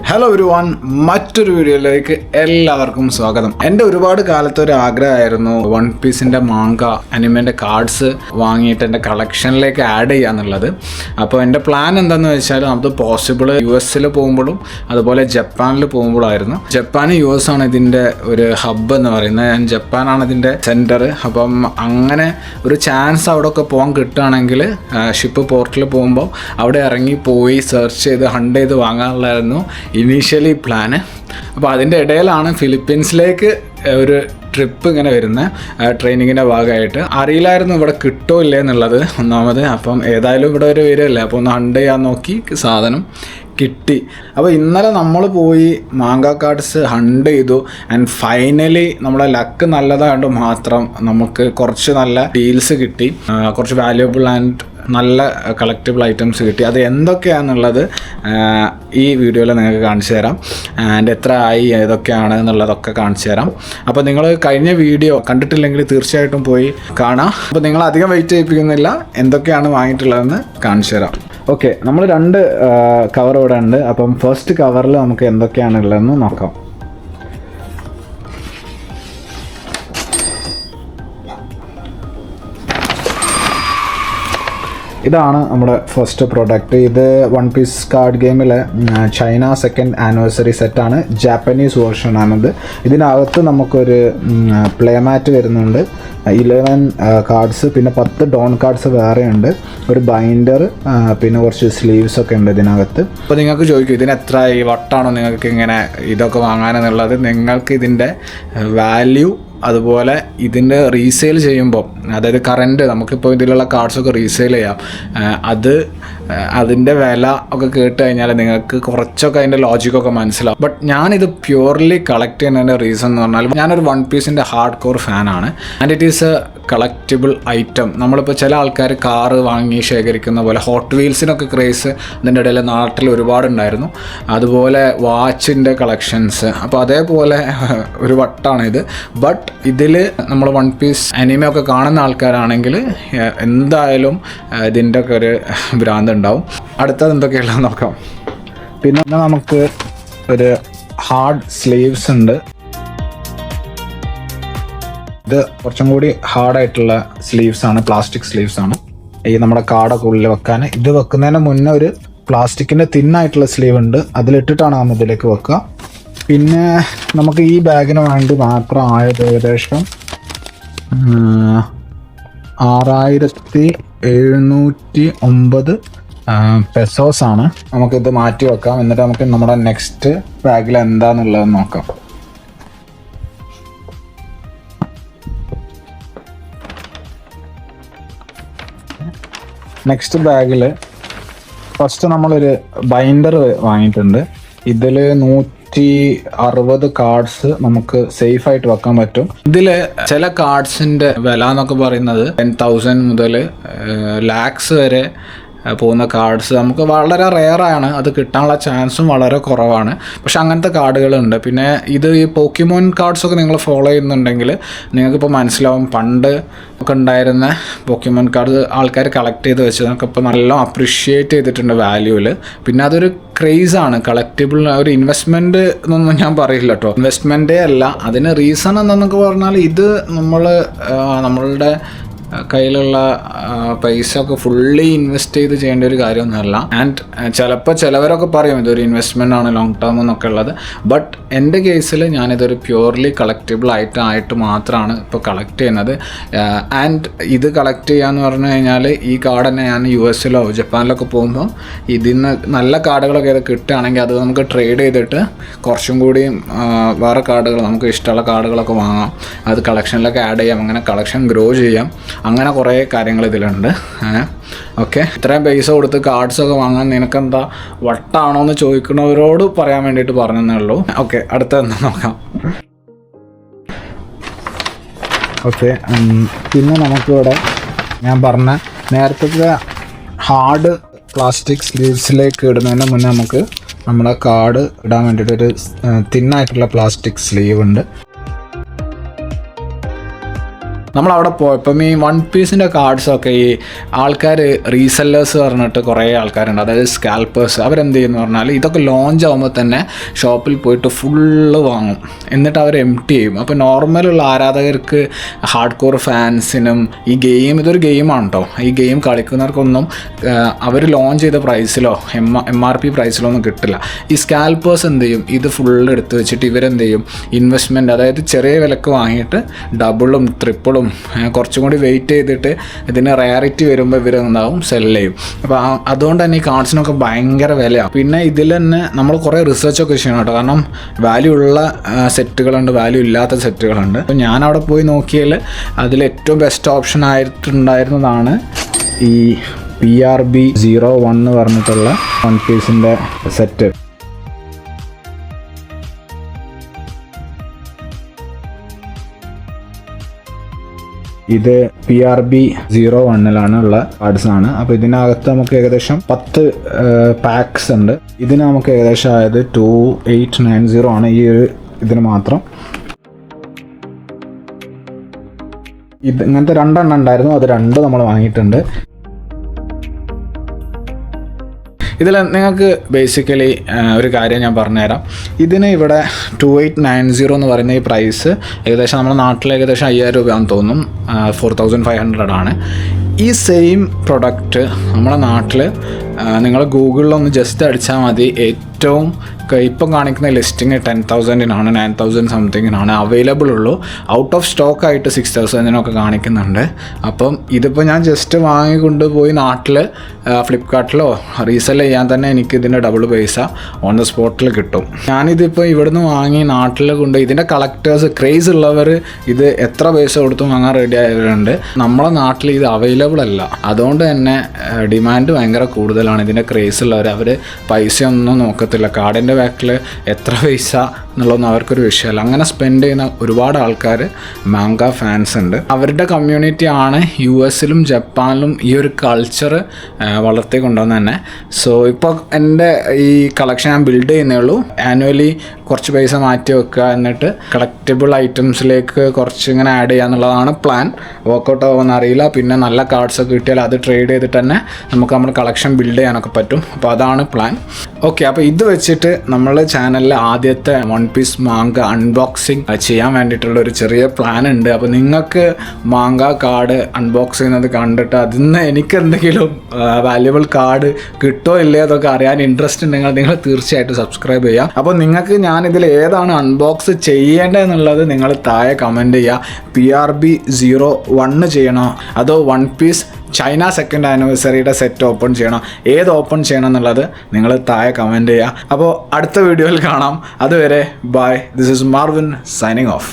Hello everyone, മറ്റൊരു വീഡിയോയിലേക്ക് എല്ലാവർക്കും സ്വാഗതം. എൻ്റെ ഒരുപാട് കാലത്തെ ഒരു ആഗ്രഹമായിരുന്നു വൺ പീസിൻ്റെ മാങ്ക അനിമേൻ്റെ കാർഡ്സ് വാങ്ങിയിട്ട് എൻ്റെ കളക്ഷനിലേക്ക് ആഡ് ചെയ്യാന്നുള്ളത്. അപ്പോൾ എൻ്റെ പ്ലാൻ എന്താണെന്ന് വെച്ചാൽ അത് പോസിബിൾ US പോകുമ്പോഴും അതുപോലെ ജപ്പാനിൽ പോകുമ്പോഴായിരുന്നു. ജപ്പാൻ US ആണ് ഇതിൻ്റെ ഒരു ഹബ്ബ് എന്ന് പറയുന്നത്. ജപ്പാനാണ് ഇതിൻ്റെ സെൻറ്റർ. അപ്പം അങ്ങനെ ഒരു ചാൻസ് അവിടെ ഒക്കെ പോകാൻ കിട്ടുകയാണെങ്കിൽ ഷിപ്പ് പോർട്ടിൽ പോകുമ്പോൾ അവിടെ ഇറങ്ങി പോയി സെർച്ച് ചെയ്ത് ഹണ്ട് ചെയ്ത് വാങ്ങാനുള്ളതായിരുന്നു ഇനീഷ്യലി പ്ലാന്. അപ്പോൾ അതിൻ്റെ ഇടയിലാണ് ഫിലിപ്പീൻസിലേക്ക് ഒരു ട്രിപ്പ് ഇങ്ങനെ വരുന്നത് ട്രെയിനിങ്ങിൻ്റെ ഭാഗമായിട്ട്. അറിയില്ലായിരുന്നു ഇവിടെ കിട്ടുമോ ഇല്ലേ എന്നുള്ളത് ഒന്നാമത്. അപ്പം ഏതായാലും ഇവിടെ ഒരു വരുമല്ലേ, അപ്പോൾ ഒന്ന് ഹണ്ട് ചെയ്യാൻ നോക്കി സാധനം കിട്ടി. അപ്പോൾ ഇന്നലെ നമ്മൾ പോയി മാങ്ക കാർഡ്സ് ഹണ്ട് ചെയ്തു. ആൻഡ് ഫൈനലി നമ്മളെ ലക്ക് നല്ലതായതുകൊണ്ട് മാത്രം നമുക്ക് കുറച്ച് നല്ല ഡീൽസ് കിട്ടി, കുറച്ച് വാല്യുബിൾ ആൻഡ് നല്ല കളക്റ്റബിൾ ഐറ്റംസ് കിട്ടി. അത് എന്തൊക്കെയാണെന്നുള്ളത് ഈ വീഡിയോയിൽ നിങ്ങൾക്ക് കാണിച്ചു തരാം. ആൻഡ് എത്ര ആയി ഏതൊക്കെയാണ് എന്നുള്ളതൊക്കെ കാണിച്ചു തരാം. അപ്പോൾ നിങ്ങൾ കഴിഞ്ഞ വീഡിയോ കണ്ടിട്ടില്ലെങ്കിൽ തീർച്ചയായിട്ടും പോയി കാണാം. അപ്പോൾ നിങ്ങൾ അധികം വെയിറ്റ് ചെയ്യിപ്പിക്കുന്നില്ല, എന്തൊക്കെയാണ് വാങ്ങിയിട്ടുള്ളതെന്ന് കാണിച്ചു തരാം. ഓക്കെ, നമ്മൾ 2 കവർ ഇവിടെ ഉണ്ട്. അപ്പം ഫസ്റ്റ് കവറിൽ നമുക്ക് എന്തൊക്കെയാണുള്ളതെന്ന് നോക്കാം. ഇതാണ് നമ്മുടെ ഫസ്റ്റ് പ്രോഡക്റ്റ്. ഇത് വൺ പീസ് കാർഡ് ഗെയിമിലെ ചൈന 2nd ആനിവേഴ്സറി സെറ്റാണ്. ജാപ്പനീസ് വേർഷനാണിത്. ഇതിനകത്ത് നമുക്കൊരു പ്ലേ മാറ്റ് വരുന്നുണ്ട്, 11 കാർഡ്സ്, പിന്നെ 10 ഡോൺ കാർഡ്സ് വേറെ ഉണ്ട്, ഒരു ബൈൻഡർ, പിന്നെ കുറച്ച് സ്ലീവ്സ് ഒക്കെ ഉണ്ട് ഇതിനകത്ത്. അപ്പോൾ നിങ്ങൾക്ക് ചോദിക്കും ഇതിന് എത്ര ഈ വട്ടാണോ നിങ്ങൾക്ക് ഇങ്ങനെ ഇതൊക്കെ വാങ്ങാനെന്നുള്ളത്. നിങ്ങൾക്ക് ഇതിൻ്റെ വാല്യൂ അതുപോലെ ഇതിൻ്റെ റീസെയിൽ ചെയ്യുമ്പോൾ, അതായത് കറൻറ്റ് നമുക്കിപ്പോൾ ഇതിലുള്ള കാർഡ്സൊക്കെ റീസെയിൽ ചെയ്യാം, അതിൻ്റെ വില ഒക്കെ കേട്ട് കഴിഞ്ഞാൽ നിങ്ങൾക്ക് കുറച്ചൊക്കെ അതിൻ്റെ ലോജിക്കൊക്കെ മനസ്സിലാവും. ബട്ട് ഞാനിത് പ്യൂർലി കളക്ട് ചെയ്യുന്നതിൻ്റെ റീസൺ എന്ന് പറഞ്ഞാൽ ഞാനൊരു വൺ പീസിൻ്റെ ഹാർഡ് കോർ ഫാനാണ്. And it is A collectible item. നമ്മളിപ്പോൾ ചില ആൾക്കാർ കാറ് വാങ്ങി ശേഖരിക്കുന്ന പോലെ ഹോട്ട് വീൽസിനൊക്കെ ക്രേസ് ഇതിൻ്റെ ഇടയിൽ നാട്ടിൽ ഒരുപാടുണ്ടായിരുന്നു. അതുപോലെ വാച്ചിൻ്റെ കളക്ഷൻസ്. അപ്പോൾ അതേപോലെ ഒരു വട്ടാണിത്. ബട്ട് ഇതിൽ നമ്മൾ വൺ പീസ് അനിമയൊക്കെ കാണുന്ന ആൾക്കാരാണെങ്കിൽ എന്തായാലും ഇതിൻ്റെ ഒക്കെ ഒരു ഭ്രാന്ത് ഉണ്ടാവും. അടുത്തത് എന്തൊക്കെയുള്ളത് നോക്കാം. പിന്നെ നമുക്ക് ഒരു ഹാർഡ് സ്ലീവ്സ് ഉണ്ട്. ഇത് കുറച്ചും കൂടി ഹാർഡായിട്ടുള്ള സ്ലീവ്സ് ആണ്, പ്ലാസ്റ്റിക് സ്ലീവ്സ് ആണ്. ഈ നമ്മുടെ കാർഡൊക്കെ ഉള്ളിൽ വെക്കാൻ. ഇത് വെക്കുന്നതിന് മുന്നേ ഒരു പ്ലാസ്റ്റിക്കിൻ്റെ തിന്നായിട്ടുള്ള സ്ലീവ് ഉണ്ട്, അതിലിട്ടിട്ടാണ് നമ്മൾ ഇതിലേക്ക് വെക്കുക. പിന്നെ നമുക്ക് ഈ ബാഗിന് വേണ്ടി മാത്രം ആയത് ഏകദേശം 6709 പെസോസ് ആണ്. നമുക്കിത് മാറ്റി വെക്കാം. എന്നിട്ട് നമുക്ക് നമ്മുടെ നെക്സ്റ്റ് ബാഗിൽ എന്താണെന്നുള്ളത് നോക്കാം. നെക്സ്റ്റ് ബാഗിൽ ഫസ്റ്റ് നമ്മളൊരു ബൈൻഡർ വാങ്ങിയിട്ടുണ്ട്. ഇതിൽ 160 കാർഡ്സ് നമുക്ക് സേഫ് ആയിട്ട് വെക്കാൻ പറ്റും. ഇതിൽ ചില കാർഡ്സിൻ്റെ വില എന്നൊക്കെ പറയുന്നത് 10,000 മുതൽ lakhs വരെ പോകുന്ന കാർഡ്സ് നമുക്ക് വളരെ റെയറാണ്. അത് കിട്ടാനുള്ള ചാൻസും വളരെ കുറവാണ്. പക്ഷെ അങ്ങനത്തെ കാർഡുകളുണ്ട്. പിന്നെ ഇത് ഈ പോക്കിമോൻ കാർഡ്സൊക്കെ നിങ്ങൾ ഫോളോ ചെയ്യുന്നുണ്ടെങ്കിൽ നിങ്ങൾക്കിപ്പോൾ മനസ്സിലാവും, പണ്ട് ഒക്കെ ഉണ്ടായിരുന്ന പോക്കിമോൻ കാർഡ് ആൾക്കാർ കളക്ട് ചെയ്ത് വെച്ചതൊക്കെ ഇപ്പോൾ നല്ല അപ്രിഷ്യേറ്റ് ചെയ്തിട്ടുണ്ട് വാല്യൂവിൽ. പിന്നെ അതൊരു ക്രേസാണ്, കളക്റ്റബിൾ. ഒരു ഇൻവെസ്റ്റ്മെൻറ്റ് എന്നൊന്നും ഞാൻ പറയില്ല കേട്ടോ, ഇൻവെസ്റ്റ്മെൻറ്റേ അല്ല. അതിന് റീസൺ എന്നൊക്കെ പറഞ്ഞാൽ ഇത് നമ്മളുടെ കയ്യിലുള്ള പൈസ ഒക്കെ ഫുള്ളി ഇൻവെസ്റ്റ് ചെയ്ത് ചെയ്യേണ്ട ഒരു കാര്യമൊന്നുമല്ല. ആൻഡ് ചിലപ്പോൾ ചിലവരൊക്കെ പറയും ഇതൊരു ഇൻവെസ്റ്റ്മെൻ്റ് ആണ് ലോങ് ടേം എന്നൊക്കെ ഉള്ളത്. ബട്ട് എൻ്റെ കേസിൽ ഞാനിതൊരു പ്യൂർലി കളക്റ്റബിൾ ആയിട്ട് മാത്രമാണ് ഇപ്പോൾ കളക്ട് ചെയ്യുന്നത്. ആൻഡ് ഇത് കളക്ട് ചെയ്യാന്ന് പറഞ്ഞു കഴിഞ്ഞാൽ ഈ കാർഡ് തന്നെ ഞാൻ US ജപ്പാനിലൊക്കെ പോകുമ്പോൾ ഇതിന്ന് നല്ല കാർഡുകളൊക്കെ ഇത് കിട്ടുകയാണെങ്കിൽ അത് നമുക്ക് ട്രേഡ് ചെയ്തിട്ട് കുറച്ചും കൂടി വേറെ കാർഡുകൾ, നമുക്ക് ഇഷ്ടമുള്ള കാർഡുകളൊക്കെ വാങ്ങാം, അത് കളക്ഷനിലൊക്കെ ആഡ് ചെയ്യാം, അങ്ങനെ കളക്ഷൻ ഗ്രോ ചെയ്യാം. അങ്ങനെ കുറേ കാര്യങ്ങൾ ഇതിലുണ്ട്. ഓക്കെ, ഇത്രയും പൈസ കൊടുത്ത് കാർഡ്സൊക്കെ വാങ്ങാൻ നിനക്കെന്താ വട്ടാണോ എന്ന് ചോദിക്കുന്നവരോട് പറയാൻ വേണ്ടിയിട്ട് പറഞ്ഞതേ ഉള്ളൂ. ഓക്കെ, അടുത്ത എന്താ നോക്കാം. ഓക്കെ, പിന്നെ നമുക്കിവിടെ ഞാൻ പറഞ്ഞ നേരത്തെ ഹാർഡ് പ്ലാസ്റ്റിക് സ്ലീവ്സിലേക്ക് ഇടുന്നതിന് മുന്നേ നമുക്ക് നമ്മുടെ കാർഡ് ഇടാൻ വേണ്ടിയിട്ടൊരു തിന്നായിട്ടുള്ള പ്ലാസ്റ്റിക് സ്ലീവ് ഉണ്ട്. നമ്മളവിടെ പോയപ്പം ഈ വൺ പീസിൻ്റെ കാർഡ്സൊക്കെ ഈ ആൾക്കാർ റീസെല്ലേഴ്സ് പറഞ്ഞിട്ട് കുറേ ആൾക്കാരുണ്ട്, അതായത് സ്കാൽപ്പേഴ്സ്. അവരെന്ത് ചെയ്യുമെന്ന് പറഞ്ഞാൽ ഇതൊക്കെ ലോഞ്ച് ആകുമ്പോൾ തന്നെ ഷോപ്പിൽ പോയിട്ട് ഫുള്ള് വാങ്ങും, എന്നിട്ട് അവർ എംപ്റ്റി ചെയ്യും. അപ്പോൾ നോർമലുള്ള ആരാധകർക്ക്, ഹാർഡ് കോർ ഫാൻസിനും ഈ ഗെയിം, ഇതൊരു ഗെയിമാണ് കേട്ടോ, ഈ ഗെയിം കളിക്കുന്നവർക്കൊന്നും അവർ ലോഞ്ച് ചെയ്ത പ്രൈസിലോ MRP പ്രൈസിലോ ഒന്നും കിട്ടില്ല. ഈ സ്കാൽപ്പേഴ്സ് എന്ത് ചെയ്യും, ഇത് ഫുള്ള് എടുത്ത് വെച്ചിട്ട് ഇവരെന്ത് ചെയ്യും, ഇൻവെസ്റ്റ്മെൻറ്റ്, അതായത് ചെറിയ വിലക്ക് വാങ്ങിയിട്ട് ഡബിളും ട്രിപ്പിളും കുറച്ചും കൂടി വെയിറ്റ് ചെയ്തിട്ട് ഇതിന് റയറിറ്റി വരുമ്പോൾ ഇവരെന്താവും സെല് ചെയ്യും. അപ്പോൾ അതുകൊണ്ട് തന്നെ ഈ കാർഡ്സിനൊക്കെ ഭയങ്കര വിലയാണ്. പിന്നെ ഇതിൽ തന്നെ നമ്മൾ കുറേ റിസർച്ചൊക്കെ ചെയ്യണം കേട്ടോ, കാരണം വാല്യൂ ഉള്ള സെറ്റുകളുണ്ട്, വാല്യൂ ഇല്ലാത്ത സെറ്റുകളുണ്ട്. അപ്പോൾ ഞാനവിടെ പോയി നോക്കിയാൽ അതിൽ ഏറ്റവും ബെസ്റ്റ് ഓപ്ഷൻ ആയിട്ടുണ്ടായിരുന്നതാണ് ഈ PRB01 എന്ന് പറഞ്ഞിട്ടുള്ള വൺ പീസിൻ്റെ സെറ്റ്. ഇത് PRB01 ഉള്ള കാർഡ്സ് ആണ്. അപ്പോൾ ഇതിനകത്ത് നമുക്ക് ഏകദേശം 10 പാക്സ് ഉണ്ട്. ഇതിന് നമുക്ക് ഏകദേശം ആയത് 2890 ആണ് ഈ ഒരു ഇതിന് മാത്രം. ഇത് ഇങ്ങനത്തെ 2 എണ്ണം ഉണ്ടായിരുന്നു, അത് 2 നമ്മൾ വാങ്ങിയിട്ടുണ്ട്. ഇതിൽ നിങ്ങൾക്ക് ബേസിക്കലി ഒരു കാര്യം ഞാൻ പറഞ്ഞുതരാം. ഇതിന് ഇവിടെ 2890 എന്ന് പറയുന്ന ഈ പ്രൈസ് ഏകദേശം നമ്മുടെ നാട്ടിൽ ഏകദേശം 5000 രൂപയാണെന്ന് തോന്നും, 4500 ആണ്. ഈ സെയിം പ്രൊഡക്റ്റ് നമ്മുടെ നാട്ടിൽ നിങ്ങൾ ഗൂഗിളിലൊന്ന് ജസ്റ്റ് അടിച്ചാൽ മതി, ഏറ്റവും ഇപ്പം കാണിക്കുന്ന ലിസ്റ്റിങ് 10,000-നാണ്, 9,000 സംതിങ്ങിനാണ് അവൈലബിൾ ഉള്ളൂ. ഔട്ട് ഓഫ് സ്റ്റോക്ക് ആയിട്ട് 6,000-നൊക്കെ കാണിക്കുന്നുണ്ട്. അപ്പം ഇതിപ്പോൾ ഞാൻ ജസ്റ്റ് വാങ്ങിക്കൊണ്ടുപോയി നാട്ടിൽ ഫ്ലിപ്കാർട്ടിലോ റീസെൽ ചെയ്യാൻ തന്നെ എനിക്ക് ഇതിൻ്റെ ഡബിൾ പൈസ ഓൺ ദ സ്പോട്ടിൽ കിട്ടും. ഞാനിതിപ്പോൾ ഇവിടുന്ന് വാങ്ങി നാട്ടിൽ കൊണ്ട് ഇതിൻ്റെ കളക്ടേഴ്സ്, ക്രേസ് ഉള്ളവർ ഇത് എത്ര പൈസ കൊടുത്തും വാങ്ങാൻ റെഡി ആയവരുണ്ട്. നമ്മളെ നാട്ടിൽ ഇത് അവൈലബിൾ അല്ല, അതുകൊണ്ട് തന്നെ ഡിമാൻഡ് ഭയങ്കര കൂടുതലാണ്. ഇതിൻ്റെ ക്രേസ് ഉള്ളവർ അവർ പൈസയൊന്നും നോക്കത്തില്ല, കാർഡിൻ്റെ ബാക്കിൽ എത്ര പൈസ എന്നുള്ളതൊന്നും അവർക്കൊരു വിഷയമല്ല. അങ്ങനെ സ്പെൻഡ് ചെയ്യുന്ന ഒരുപാട് ആൾക്കാർ മാങ്ക ഫാൻസ് ഉണ്ട്. അവരുടെ കമ്മ്യൂണിറ്റിയാണ് US-ലും ജപ്പാനിലും ഈ ഒരു കൾച്ചർ വളർത്തി കൊണ്ടുവന്ന് തന്നെ. സോ ഇപ്പോൾ എൻ്റെ ഈ കളക്ഷൻ ഞാൻ ബിൽഡ് ചെയ്യുന്നേ ഉള്ളൂ. ആനുവലി കുറച്ച് പൈസ മാറ്റി വെക്കുക, എന്നിട്ട് കളക്റ്റബിൾ ഐറ്റംസിലേക്ക് കുറച്ച് ഇങ്ങനെ ആഡ് ചെയ്യുക എന്നുള്ളതാണ് പ്ലാൻ. വർക്കൗട്ട് ആവുമെന്ന് അറിയില്ല. പിന്നെ നല്ല കാർഡ്സൊക്കെ കിട്ടിയാൽ അത് ട്രേഡ് ചെയ്തിട്ട് തന്നെ നമുക്ക് നമ്മുടെ കളക്ഷൻ ബിൽഡ് ചെയ്യാനൊക്കെ പറ്റും. അപ്പോൾ അതാണ് പ്ലാൻ. ഓക്കെ, അപ്പോൾ ഇത് വെച്ചിട്ട് നമ്മൾ ചാനലിൽ ആദ്യത്തെ വൺ പീസ് മാങ്ക അൺബോക്സിങ് ചെയ്യാൻ വേണ്ടിയിട്ടുള്ള ഒരു ചെറിയ പ്ലാൻ ഉണ്ട്. അപ്പോൾ നിങ്ങൾക്ക് മാങ്ക കാർഡ് അൺബോക്സ് ചെയ്യുന്നത് കണ്ടിട്ട് അതിൽ നിന്ന് എനിക്ക് എന്തെങ്കിലും വാല്യുബിൾ കാർഡ് കിട്ടോ ഇല്ലയോ അതൊക്കെ അറിയാൻ ഇൻട്രസ്റ്റ് ഉണ്ടെങ്കിൽ നിങ്ങൾ തീർച്ചയായിട്ടും സബ്സ്ക്രൈബ് ചെയ്യുക. അപ്പോൾ നിങ്ങൾക്ക് ഞാനിതിൽ ഏതാണ് അൺബോക്സ് ചെയ്യേണ്ടതെന്നുള്ളത് നിങ്ങൾ താഴെ കമൻറ്റ് ചെയ്യുക. PRB01 ചെയ്യണോ അതോ വൺ പീസ് ചൈന 2nd ആനിവേഴ്സറിയുടെ സെറ്റ് ഓപ്പൺ ചെയ്യണം, ഏത് ഓപ്പൺ ചെയ്യണം എന്നുള്ളത് നിങ്ങൾ താഴെ കമൻറ്റ് ചെയ്യുക. അപ്പോൾ അടുത്ത വീഡിയോയിൽ കാണാം. അതുവരെ bye. This is Marvin signing of.